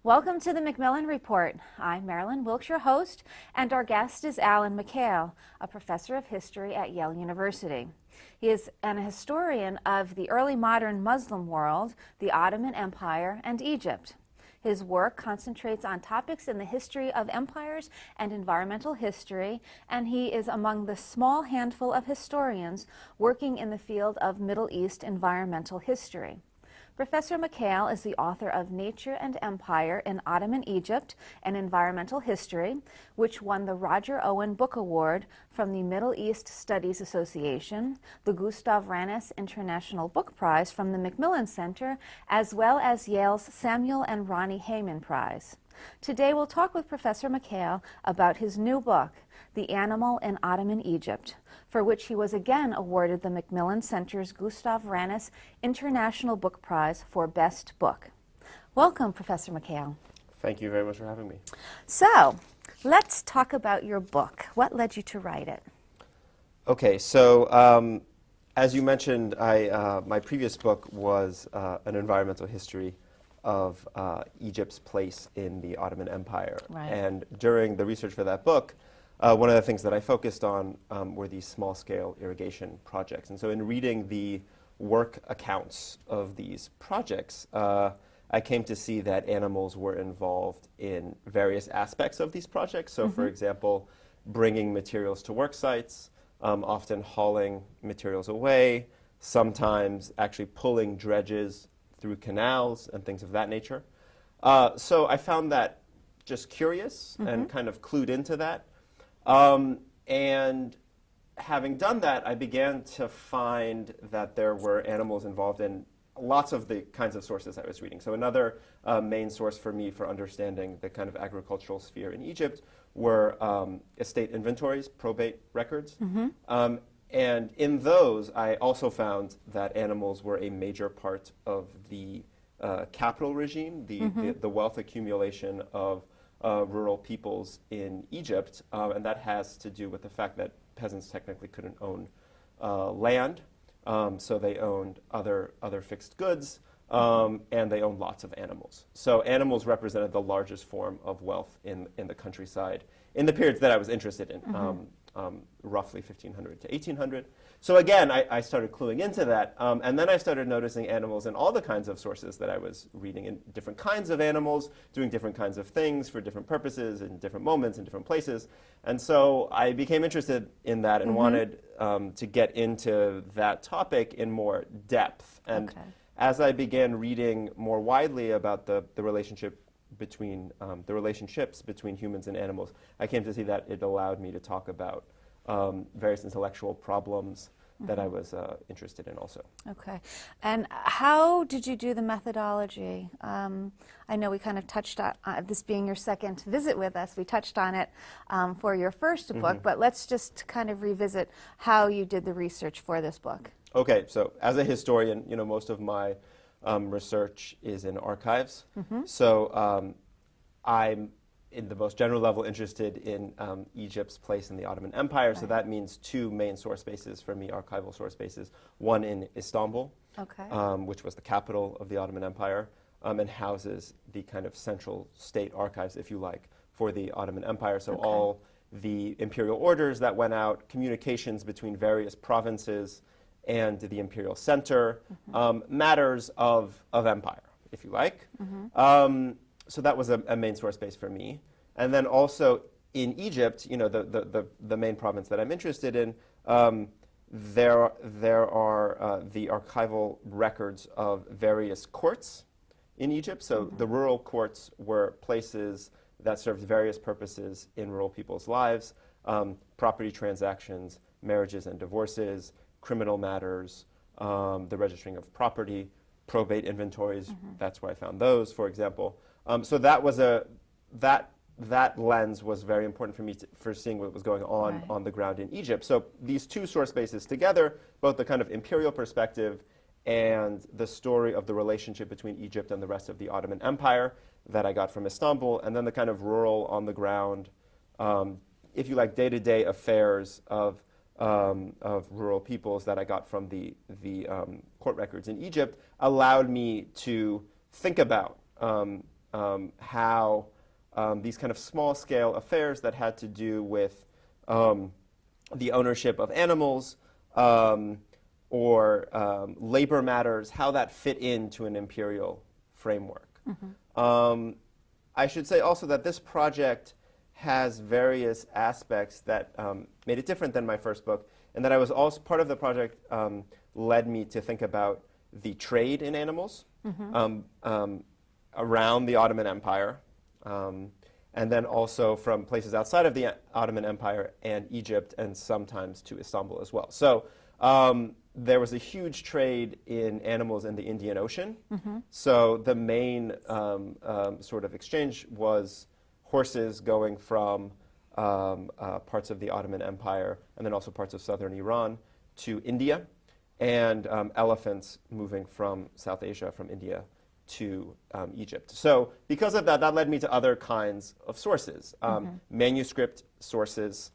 Welcome to the MacMillan Report. I'm Marilyn Wilkes, your host, and our guest is Alan Mikhail, a professor of history at Yale University. He is an historian of the early modern Muslim world, the Ottoman Empire, and Egypt. His work concentrates on topics in the history of empires and environmental history, and he is among the small handful of historians working in the field of Middle East environmental history. Professor Mikhail is the author of Nature and Empire in Ottoman Egypt and Environmental History, which won the Roger Owen Book Award from the Middle East Studies Association, the Gustav Ranis International Book Prize from the MacMillan Center, as well as Yale's Samuel and Ronnie Heyman Prize. Today we'll talk with Professor Mikhail about his new book, The Animal in Ottoman Egypt, for which he was again awarded the MacMillan Center's Gustav Ranis International Book Prize for Best Book. Welcome, Professor Mikhail. Thank you very much for having me. So, let's talk about your book. What led you to write it? Okay, so as you mentioned, my previous book was an environmental history of Egypt's place in the Ottoman Empire. Right. And during the research for that book, one of the things that I focused on were these small-scale irrigation projects. And so in reading the work accounts of these projects, I came to see that animals were involved in various aspects of these projects. So for example, bringing materials to work sites, often hauling materials away, sometimes actually pulling dredges through canals and things of that nature. So I found that just curious and kind of clued into that. And having done that, I began to find that there were animals involved in lots of the kinds of sources I was reading. So another main source for me for understanding the kind of agricultural sphere in Egypt were estate inventories, probate records. And in those, I also found that animals were a major part of the capital regime, the wealth accumulation of rural peoples in Egypt, and that has to do with the fact that peasants technically couldn't own land, so they owned other fixed goods, and they owned lots of animals. So animals represented the largest form of wealth in the countryside in the periods that I was interested in, roughly 1500 to 1800. So again, I started cluing into that, and then I started noticing animals in all the kinds of sources that I was reading, in different kinds of animals, doing different kinds of things for different purposes, in different moments, in different places. And so I became interested in that and wanted to get into that topic in more depth. And as I began reading more widely about the relationship between the relationships between humans and animals, I came to see that it allowed me to talk about various intellectual problems that I was interested in also. Okay. And how did you do the methodology? I know we kind of touched on this being your second visit with us. We touched on it for your first book, but let's just kind of revisit how you did the research for this book. Okay, so as a historian, most of my research is in archives. So I'm, in the most general level, interested in Egypt's place in the Ottoman Empire. So that means two main source bases for me, archival source bases. One in Istanbul, which was the capital of the Ottoman Empire, and houses the kind of central state archives, if you like, for the Ottoman Empire. So all the imperial orders that went out, communications between various provinces and the imperial center, matters of empire, if you like. So that was a main source base for me. And then also in Egypt, the main province that I'm interested in, there are the archival records of various courts in Egypt. So the rural courts were places that served various purposes in rural people's lives, property transactions, marriages and divorces, criminal matters, the registering of property, probate inventories. That's where I found those, for example. So that was that lens was very important for me for seeing what was going on the ground in Egypt. So these two source bases together, both the kind of imperial perspective and the story of the relationship between Egypt and the rest of the Ottoman Empire that I got from Istanbul, and then the kind of rural, on the ground, if you like, day-to-day affairs of rural peoples that I got from the court records in Egypt, allowed me to think about how these kind of small-scale affairs that had to do with the ownership of animals or labor matters, how that fit into an imperial framework. I should say also that this project has various aspects that made it different than my first book, and that I was also part of the project led me to think about the trade in animals around the Ottoman Empire, and then also from places outside of the Ottoman Empire and Egypt, and sometimes to Istanbul as well. So there was a huge trade in animals in the Indian Ocean. So the main sort of exchange was horses going from parts of the Ottoman Empire and then also parts of southern Iran to India, and elephants moving from South Asia, from India to Egypt. So because of that, that led me to other kinds of sources, manuscript sources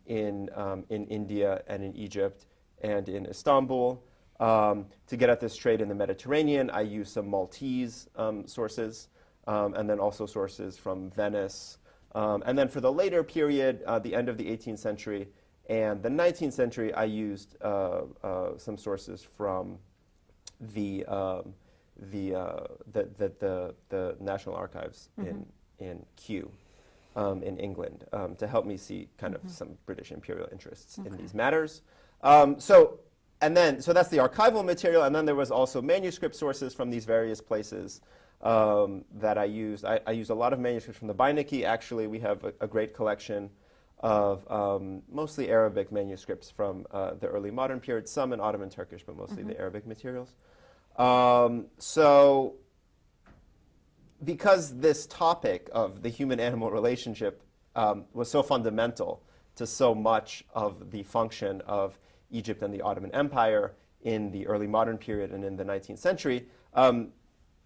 in India and in Egypt and in Istanbul. To get at this trade in the Mediterranean, I used some Maltese sources, and then also sources from Venice. And then for the later period, the end of the 18th century and the 19th century, I used some sources from the National Archives in Kew in England to help me see kind of some British imperial interests in these matters. So that's the archival material, and then there was also manuscript sources from these various places that I used. I used a lot of manuscripts from the Beinecke. Actually, we have a great collection of mostly Arabic manuscripts from the early modern period, some in Ottoman Turkish, but mostly the Arabic materials. So because this topic of the human-animal relationship was so fundamental to so much of the function of Egypt and the Ottoman Empire in the early modern period and in the 19th century,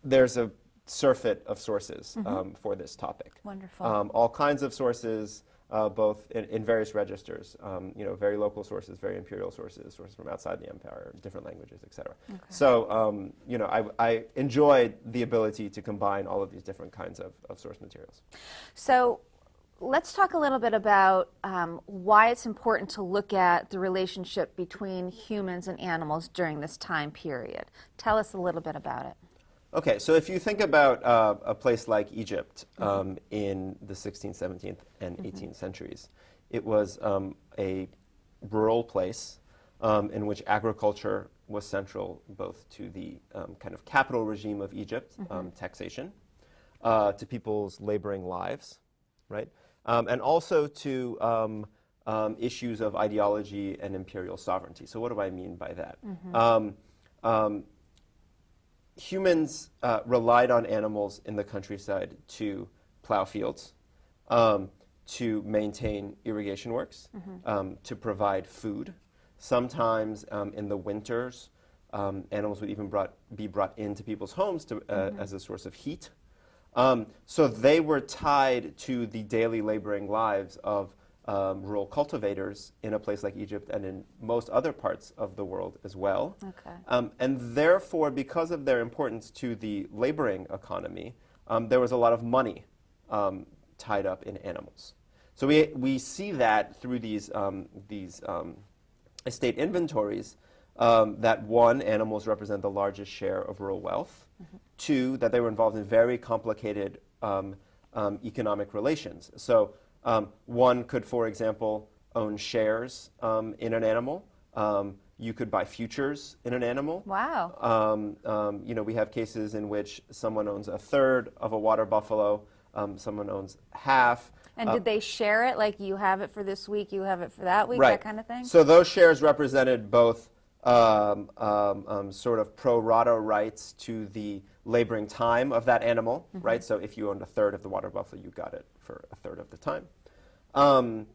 there's a surfeit of sources for this topic. Wonderful. All kinds of sources, both in various registers, very local sources, very imperial sources, sources from outside the empire, different languages, et cetera. Okay. So, I enjoyed the ability to combine all of these different kinds of source materials. So let's talk a little bit about why it's important to look at the relationship between humans and animals during this time period. Tell us a little bit about it. Okay, so if you think about a place like Egypt in the 16th, 17th, and 18th centuries, it was a rural place in which agriculture was central both to the kind of capital regime of Egypt, taxation, to people's laboring lives, right? And also to issues of ideology and imperial sovereignty. So what do I mean by that? Humans relied on animals in the countryside to plow fields, to maintain irrigation works, to provide food. Sometimes in the winters, animals would even be brought into people's homes as a source of heat. So they were tied to the daily laboring lives of rural cultivators in a place like Egypt and in most other parts of the world as well. Okay. And therefore, because of their importance to the laboring economy, there was a lot of money tied up in animals. So we see that through these estate inventories, that one, animals represent the largest share of rural wealth. Two, that they were involved in very complicated economic relations. So one could, for example, own shares in an animal. You could buy futures in an animal. Wow. We have cases in which someone owns a third of a water buffalo, someone owns half. And did they share it? Like, you have it for this week, you have it for that week, right. that kind of thing? So those shares represented both sort of pro rata rights to the laboring time of that animal, right? So if you owned a third of the water buffalo, you got it for a third of the time. And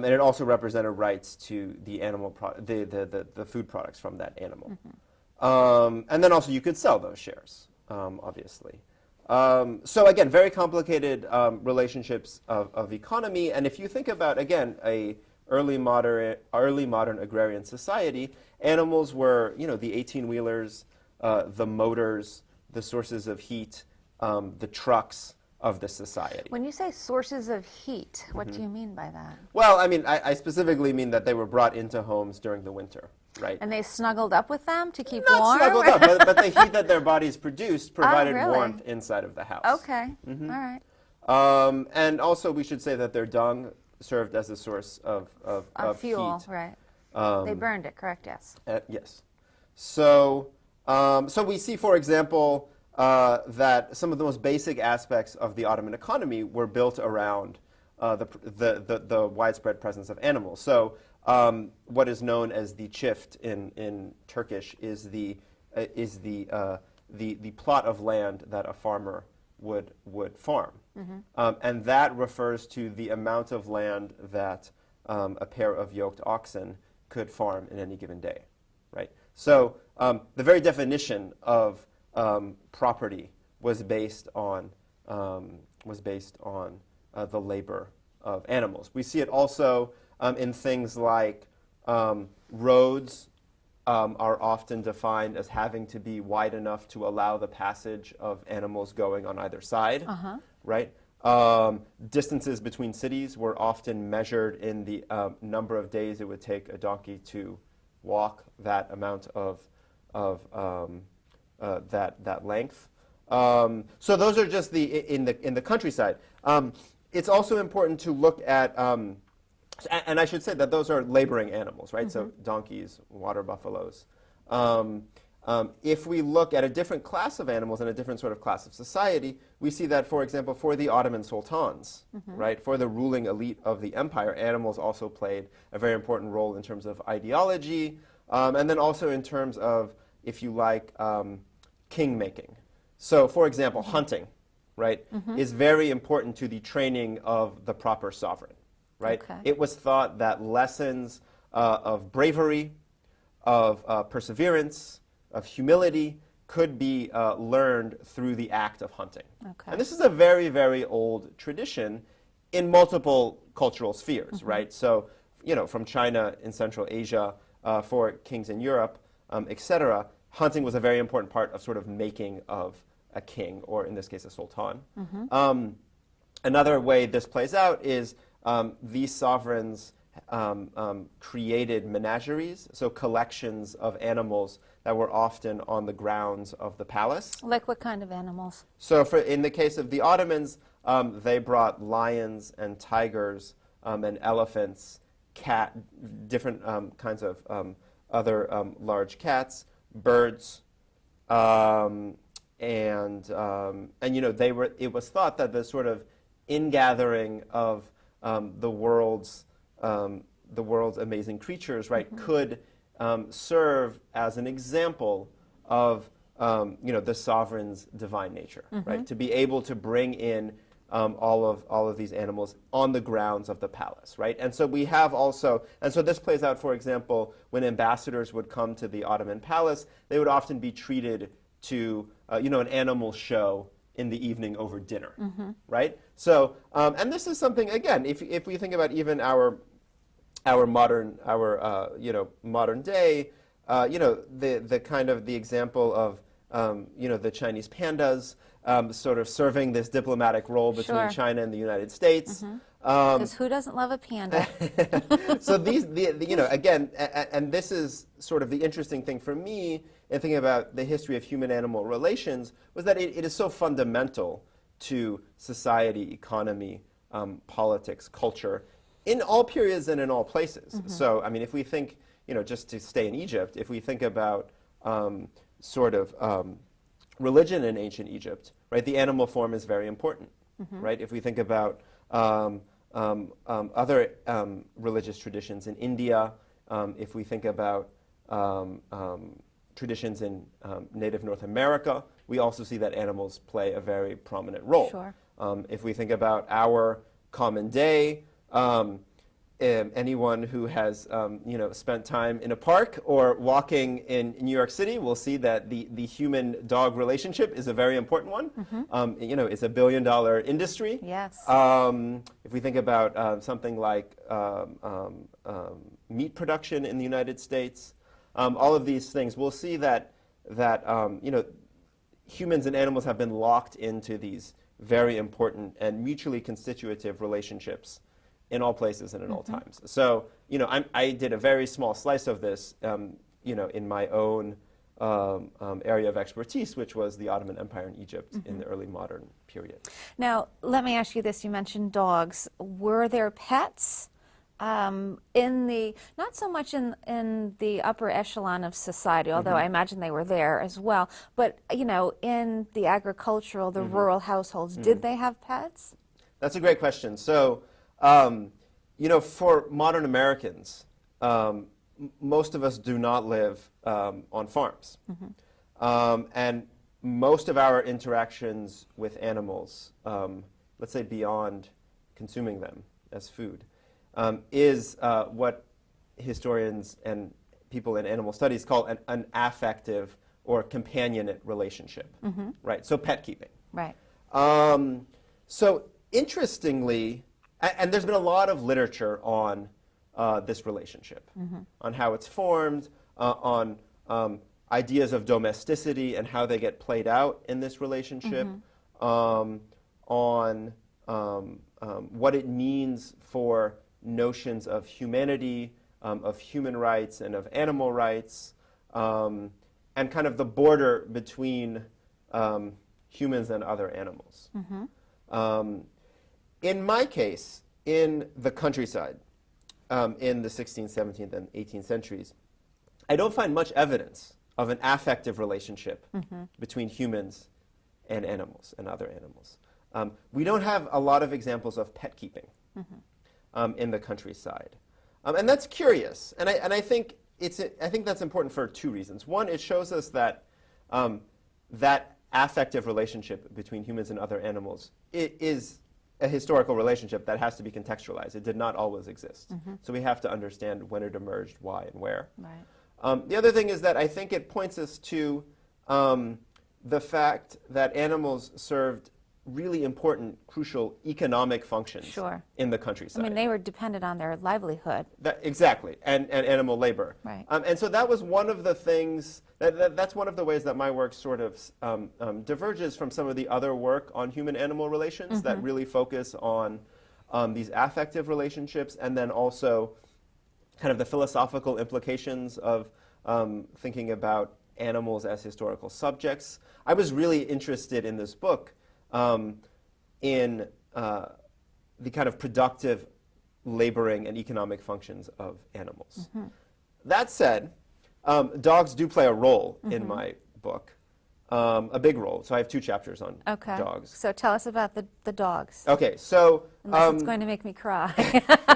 it also represented rights to the animal, the food products from that animal. And then also you could sell those shares, obviously. So again, very complicated relationships of economy. And if you think about, again, a early modern agrarian society, animals were, the 18-wheelers, the motors, the sources of heat, the trucks of the society. When you say sources of heat, what do you mean by that? Well, I mean, I specifically mean that they were brought into homes during the winter, right? And they snuggled up with them to keep Not warm? snuggled up, but the heat that their bodies produced provided really? warmth inside of the house. Okay, all right. And also, we should say that their dung served as a source of Fuel, heat. right. They burned it, correct, yes. Yes. So, so we see, for example, that some of the most basic aspects of the Ottoman economy were built around the widespread presence of animals. So, what is known as the çift in Turkish is the plot of land that a farmer would farm, and that refers to the amount of land that a pair of yoked oxen could farm in any given day, right? So the very definition of property was based on the labor of animals. We see it also in things like roads are often defined as having to be wide enough to allow the passage of animals going on either side, right? Distances between cities were often measured in the number of days it would take a donkey to walk that amount of that length. So those are just in the countryside. It's also important to look at, and I should say that those are laboring animals, right? So donkeys, water buffaloes. If we look at a different class of animals and a different sort of class of society, we see that, for example, for the Ottoman sultans, right, for the ruling elite of the empire, animals also played a very important role in terms of ideology, and then also in terms of, if you like, king-making. So, for example, hunting, right, is very important to the training of the proper sovereign, right? Okay. It was thought that lessons of bravery, of perseverance, of humility could be learned through the act of hunting. Okay. And this is a very, very old tradition in multiple cultural spheres, right? So, you know, from China in Central Asia, for kings in Europe, etc., hunting was a very important part of sort of making of a king, or in this case, a sultan. Another way this plays out is these sovereigns created menageries, so collections of animals that were often on the grounds of the palace. Like what kind of animals? So in the case of the Ottomans, they brought lions and tigers and elephants, different kinds of other large cats, birds, and you know, it was thought that the sort of ingathering of the world's amazing creatures, right, could serve as an example of you know, the sovereign's divine nature, right? To be able to bring in all of these animals on the grounds of the palace, right? And so we have also, and so this plays out, for example, when ambassadors would come to the Ottoman palace, they would often be treated to you know, an animal show in the evening over dinner, right? So, and this is something, again, if we think about even our modern you know, modern day, you know, the kind of the example of you know, the Chinese pandas sort of serving this diplomatic role between China and the United States. Because who doesn't love a panda? So you know, again, and this is sort of the interesting thing for me in thinking about the history of human-animal relations, was that it is so fundamental to society, economy, politics, culture, in all periods and in all places. So, I mean, if we think, you know, just to stay in Egypt, if we think about sort of religion in ancient Egypt, right, the animal form is very important, right? If we think about other religious traditions in India, if we think about traditions in native North America, we also see that animals play a very prominent role. Sure. If we think about our common day, anyone who has you know, spent time in a park or walking in New York City will see that the human-dog relationship is a very important one. You know, it's a billion-dollar industry. Yes. If we think about something like meat production in the United States, all of these things, we'll see that you know, humans and animals have been locked into these very important and mutually constitutive relationships in all places and in all times. So, I did a very small slice of this, in my own area of expertise, which was the Ottoman Empire in Egypt in the early modern period. Now, let me ask you this. You mentioned dogs. Were there pets not so much in the upper echelon of society, although I imagine they were there as well, but, in the agricultural, the rural households, did they have pets? That's a great question. So, for modern Americans, most of us do not live on farms. And most of our interactions with animals, let's say beyond consuming them as food, is what historians and people in animal studies call an affective or companionate relationship, right? So pet keeping. Right. So interestingly, and there's been a lot of literature on this relationship, on how it's formed, on ideas of domesticity and how they get played out in this relationship, on what it means for notions of humanity, of human rights and of animal rights, and kind of the border between humans and other animals. In my case, in the countryside, in the 16th, 17th, and 18th centuries, I don't find much evidence of an affective relationship between humans and animals and other animals. We don't have a lot of examples of pet keeping in the countryside, and that's curious. And I think that's important for two reasons. One, it shows us that that affective relationship between humans and other animals is a historical relationship that has to be contextualized. It did not always exist. So we have to understand when it emerged, why, and where. Right. The other thing is that I think it points us to the fact that animals served really important, crucial economic functions in the countryside. I mean, they were dependent on their livelihood. Exactly, and animal labor. Right. And so that was one of the things, that's one of the ways that my work sort of diverges from some of the other work on human-animal relations that really focus on these affective relationships, and then also kind of the philosophical implications of thinking about animals as historical subjects. I was really interested in this book in the kind of productive laboring and economic functions of animals. That said, dogs do play a role in my book, a big role. So I have 2 chapters on dogs. So tell us about the dogs. Okay, so... Unless it's going to make me cry.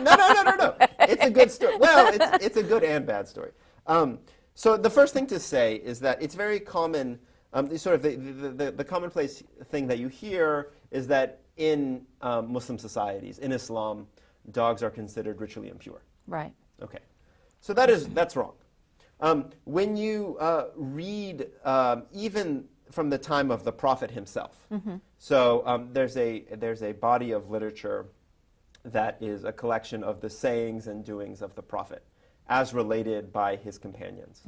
No. It's a good story. Well, it's a good and bad story. So the first thing to say is that it's very common, sort of the commonplace thing that you hear is that in Muslim societies, in Islam, dogs are considered ritually impure. Right. Okay. So that's wrong. When you read even from the time of the Prophet himself, so there's a body of literature that is a collection of the sayings and doings of the Prophet as related by his companions.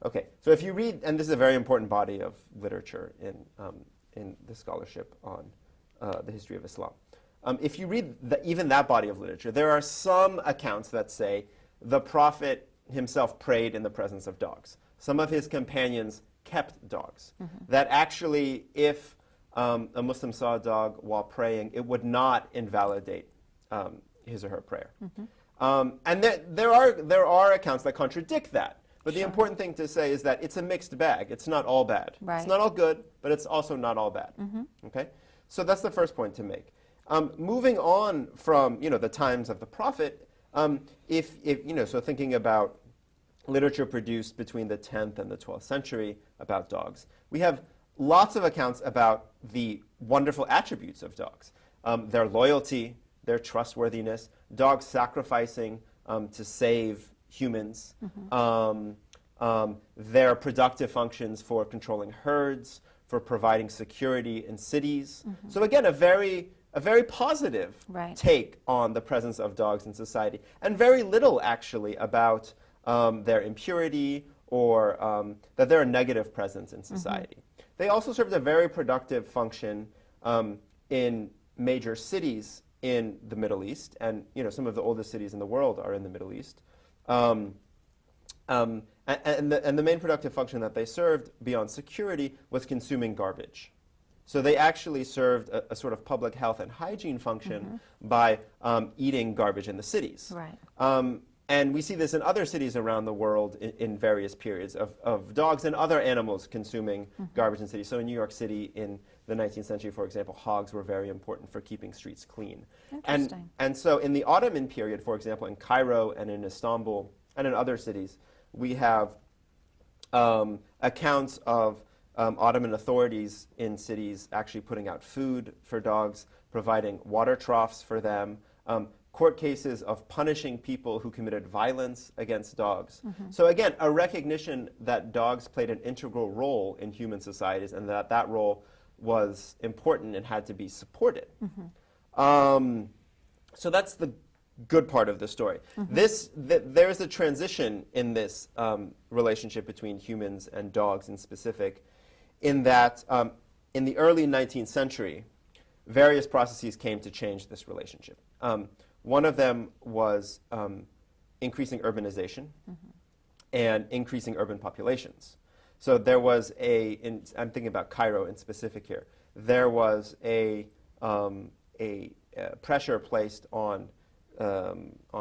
Okay, so if you read, and this is a very important body of literature in the scholarship on the history of Islam. If you read even that body of literature, there are some accounts that say the Prophet himself prayed in the presence of dogs. Some of his companions kept dogs. That actually, if a Muslim saw a dog while praying, it would not invalidate his or her prayer. And there are accounts that contradict that. But the important thing to say is that it's a mixed bag. It's not all bad. Right. It's not all good, but it's also not all bad. Okay? So that's the first point to make. Moving on from the times of the Prophet, so thinking about literature produced between the 10th and the 12th century about dogs, we have lots of accounts about the wonderful attributes of dogs. Their loyalty, their trustworthiness, dogs sacrificing to save humans, their productive functions for controlling herds, for providing security in cities. So again, a very positive take on the presence of dogs in society, and very little actually about their impurity or that they're a negative presence in society. They also served a very productive function in major cities in the Middle East, and some of the oldest cities in the world are in the Middle East. And the main productive function that they served beyond security was consuming garbage. So they actually served a sort of public health and hygiene function by eating garbage in the cities. Right. And we see this in other cities around the world in various periods of dogs and other animals consuming garbage in cities. So in New York City in the 19th century, for example, hogs were very important for keeping streets clean. Interesting. And so in the Ottoman period, for example, in Cairo and in Istanbul and in other cities, we have accounts of Ottoman authorities in cities actually putting out food for dogs, providing water troughs for them, court cases of punishing people who committed violence against dogs. So again, a recognition that dogs played an integral role in human societies and that that role was important and had to be supported. So that's the good part of the story. There is a transition in this relationship between humans and dogs in specific, in that in the early 19th century, various processes came to change this relationship. One of them was increasing urbanization and increasing urban populations. So there was I'm thinking about Cairo in specific here. There was a pressure placed on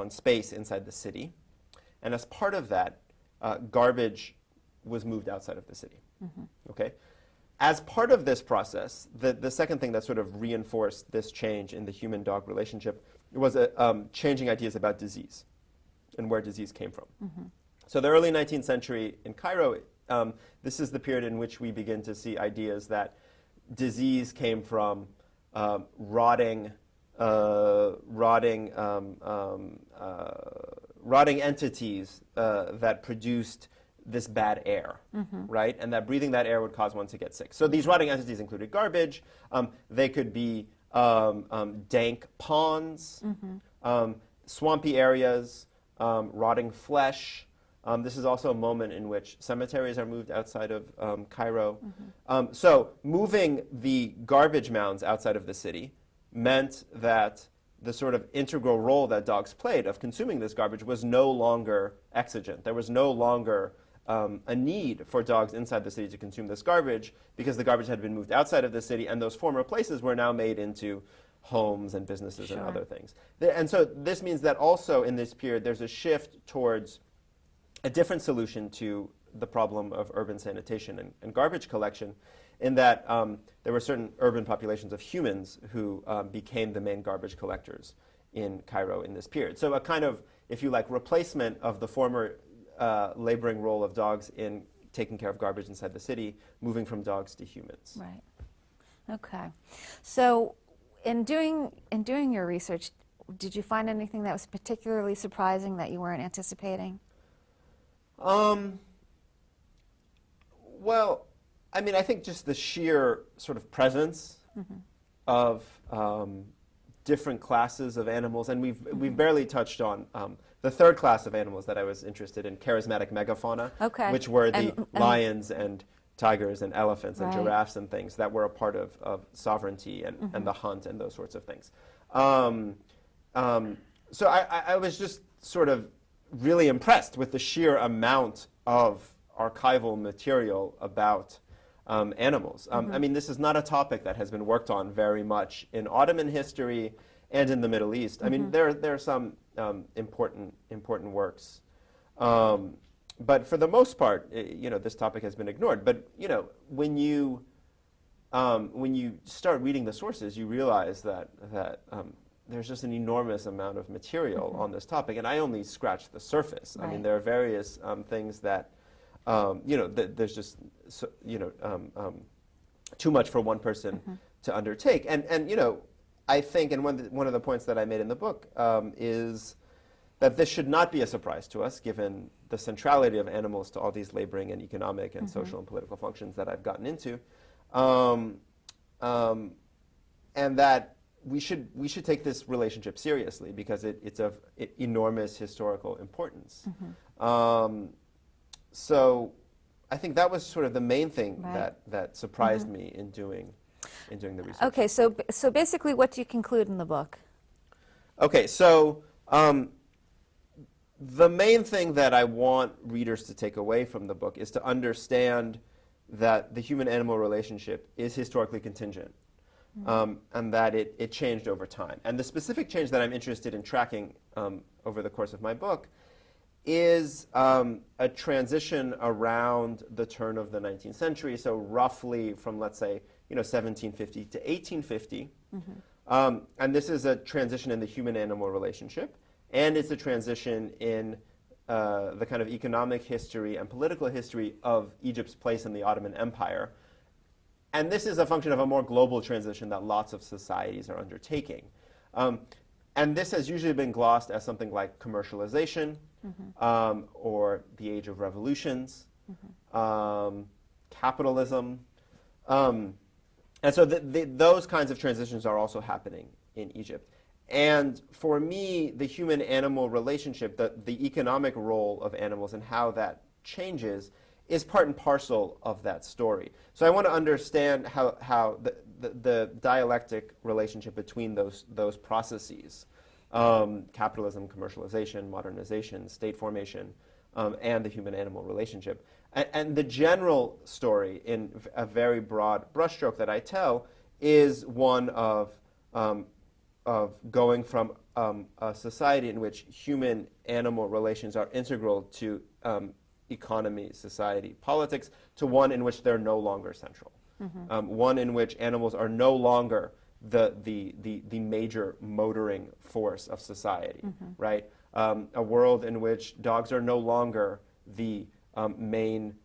space inside the city, and as part of that, garbage was moved outside of the city. Okay. As part of this process, the second thing that sort of reinforced this change in the human-dog relationship was changing ideas about disease and where disease came from. So the early 19th century in Cairo, this is the period in which we begin to see ideas that disease came from rotting entities that produced this bad air, right? And that breathing that air would cause one to get sick. So these rotting entities included garbage. They could be dank ponds, swampy areas, rotting flesh. This is also a moment in which cemeteries are moved outside of Cairo. So moving the garbage mounds outside of the city meant that the sort of integral role that dogs played of consuming this garbage was no longer exigent. There was no longer a need for dogs inside the city to consume this garbage because the garbage had been moved outside of the city, and those former places were now made into homes and businesses and other things. And so this means that also in this period there's a shift towards a different solution to the problem of urban sanitation and garbage collection, in that there were certain urban populations of humans who became the main garbage collectors in Cairo in this period. So a kind of, if you like, replacement of the former laboring role of dogs in taking care of garbage inside the city, moving from dogs to humans. Right. Okay. So in doing your research, did you find anything that was particularly surprising that you weren't anticipating? Well, I mean, I think just the sheer sort of presence of different classes of animals, and we've barely touched on the third class of animals that I was interested in, charismatic megafauna, which were the lions and tigers and elephants and giraffes and things that were a part of sovereignty and the hunt and those sorts of things. So I was just sort of really impressed with the sheer amount of archival material about animals. I mean, this is not a topic that has been worked on very much in Ottoman history and in the Middle East. I mean, there are some important works, but for the most part, this topic has been ignored. But when you start reading the sources, you realize that there's just an enormous amount of material on this topic, and I only scratched the surface. I mean, there are various things that there's just too much for one person to undertake. And I think, and one of the points that I made in the book is that this should not be a surprise to us, given the centrality of animals to all these laboring and economic and social and political functions that I've gotten into, and that we should take this relationship seriously because it's of enormous historical importance. So I think that was sort of the main thing Right. that surprised me in doing the research. Okay, so basically, what do you conclude in the book? Okay, so the main thing that I want readers to take away from the book is to understand that the human-animal relationship is historically contingent, and that it changed over time. And the specific change that I'm interested in tracking over the course of my book is a transition around the turn of the 19th century, so roughly from, let's say, 1750 to 1850. And this is a transition in the human-animal relationship, and it's a transition in the kind of economic history and political history of Egypt's place in the Ottoman Empire. And this is a function of a more global transition that lots of societies are undertaking. And this has usually been glossed as something like commercialization, or the age of revolutions, capitalism. And so those kinds of transitions are also happening in Egypt. And for me, the human-animal relationship, the economic role of animals and how that changes is part and parcel of that story. So I want to understand how the dialectic relationship between those processes, capitalism, commercialization, modernization, state formation, and the human-animal relationship. And the general story, in a very broad brushstroke that I tell, is one of going from a society in which human-animal relations are integral to economy, society, politics, to one in which they're no longer central. One in which animals are no longer the major motoring force of society, right? A world in which dogs are no longer the main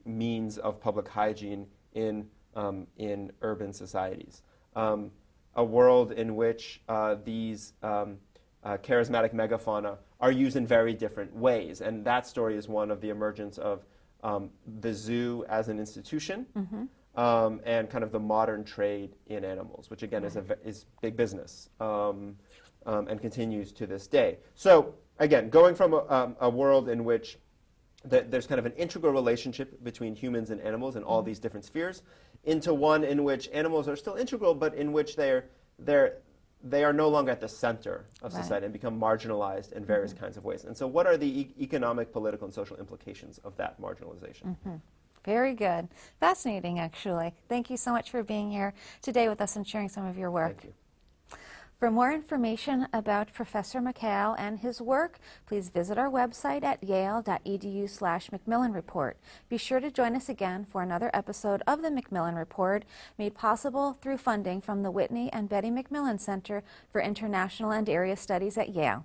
means of public hygiene in urban societies. A world in which these charismatic megafauna are used in very different ways. And that story is one of the emergence of the zoo as an institution, and kind of the modern trade in animals, which again is big business, and continues to this day. So again, going from a world in which there's kind of an integral relationship between humans and animals in all these different spheres, into one in which animals are still integral, but in which they are no longer at the center of society and become marginalized in various kinds of ways. And so what are the economic, political, and social implications of that marginalization? Very good. Fascinating, actually. Thank you so much for being here today with us and sharing some of your work. Thank you. For more information about Professor Mikhail and his work, please visit our website at yale.edu/MacMillan Report. Be sure to join us again for another episode of the MacMillan Report, made possible through funding from the Whitney and Betty MacMillan Center for International and Area Studies at Yale.